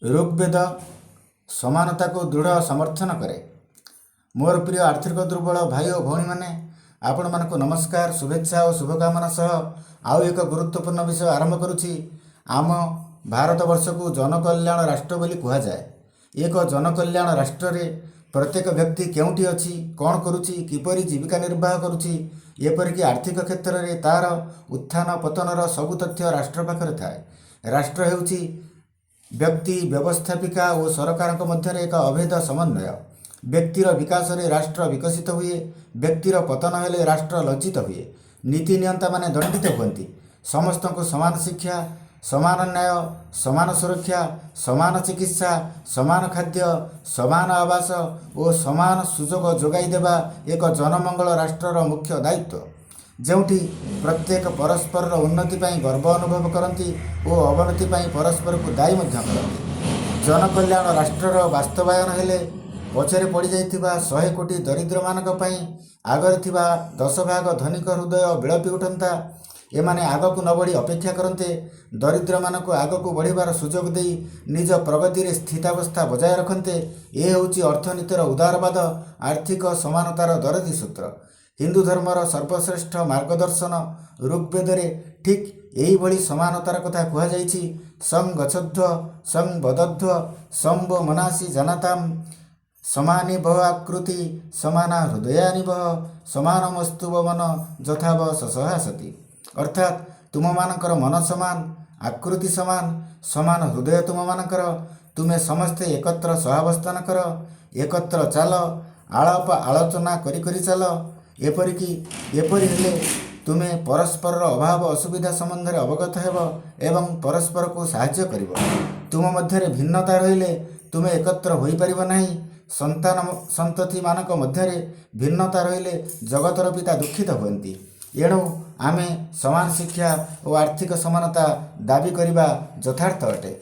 ऋग्वेद समानता को दृढ़ समर्थन करे। मोर प्रिय आर्थिक दुर्बल भाई और भौणी मैंने आपण मानक नमस्कार, शुभेच्छा और शुभकामना सह आउ एक गुरुत्वपूर्ण विषय आरंभ करुछि। आम भारत वर्ष को जनकल्याण राष्ट्र बोली कह जाए। एक जनकल्याण राष्ट्र रे प्रत्येक व्यक्ति केउठी अछि, कौन करुछि, किपरि जीविका निर्वाह करुछि, एपरिक आर्थिक क्षेत्र में तार उत्थान पतनर सबु तथ्य राष्ट्र पाखरे थाए। राष्ट्र हेउछि व्यक्ति, व्यवस्थापिका और सरकार मध्य एक अभेद समन्वय। व्यक्तिर विकास रे राष्ट्र विकसित हुए, व्यक्तिर पतन हेले राष्ट्र लज्जित हुए। नीति नियंता माने दंडित हुअन्ति। समस्त को समान शिक्षा, समान न्याय, समान सुरक्षा, समान चिकित्सा, समान खाद्य, समान आवास और समान सुजोग जोगाई देवा एक जनमंगल राष्ट्रर मुख्य दायित्व। जोठी प्रत्येक परस्पर उन्नति पाई गर्व अनुभव करती और अवनति पाई परस्पर को दायी करती। जनकल्याण राष्ट्रर वास्तवायन हेले पछरे पड़ जाइथिबा 100 कोटी दरिद्र मानक पई आगर थिबा 10 भाग धनिक हृदय बिलपी उठंता। एमाने आगक न बढ़ी अपेक्षा करते, दरिद्र मानक आगक बढ़िबार सुजोग देई निज प्रगति रे स्थितावस्था बजाय रखते। ए होची अर्थनीतिर उदारवाद, आर्थिक समानतार दरदी सूत्र। हिंदू धर्मर सर्वश्रेष्ठ मार्गदर्शन ऋग्वेद रे ठीक यही भली समानतार कथा कह जाइछि। सं गच्छध्व सं बदध्व संबो मनासी जनाताम समानी भव आकृति समाना हृदयानि भव समानमस्तु मन यथाव ससहासति। अर्थात तुम मानकर मन समान, आकृति समान, समान हृदय तुम मानकर। तुमे समस्ते एकत्र सहावस्थान कर, एकत्र चाल, आलाप आलोचना करी करी चाल। एपरिकी एपरि हेले तुमे परस्पर अभाव असुविधा संबंध में अवगत हेब एवं परस्पर को साहाय्य करिब। तुम मध्य भिन्नता रहिले तुमे एकत्र होई परिब नाही। संतान संतति मानक मध्य भिन्नता रहिले जगतर पिता दुखित हुअन्ति। एणु आमे समान शिक्षा और आर्थिक समानता दाबी करिबा यथार्थ अटे।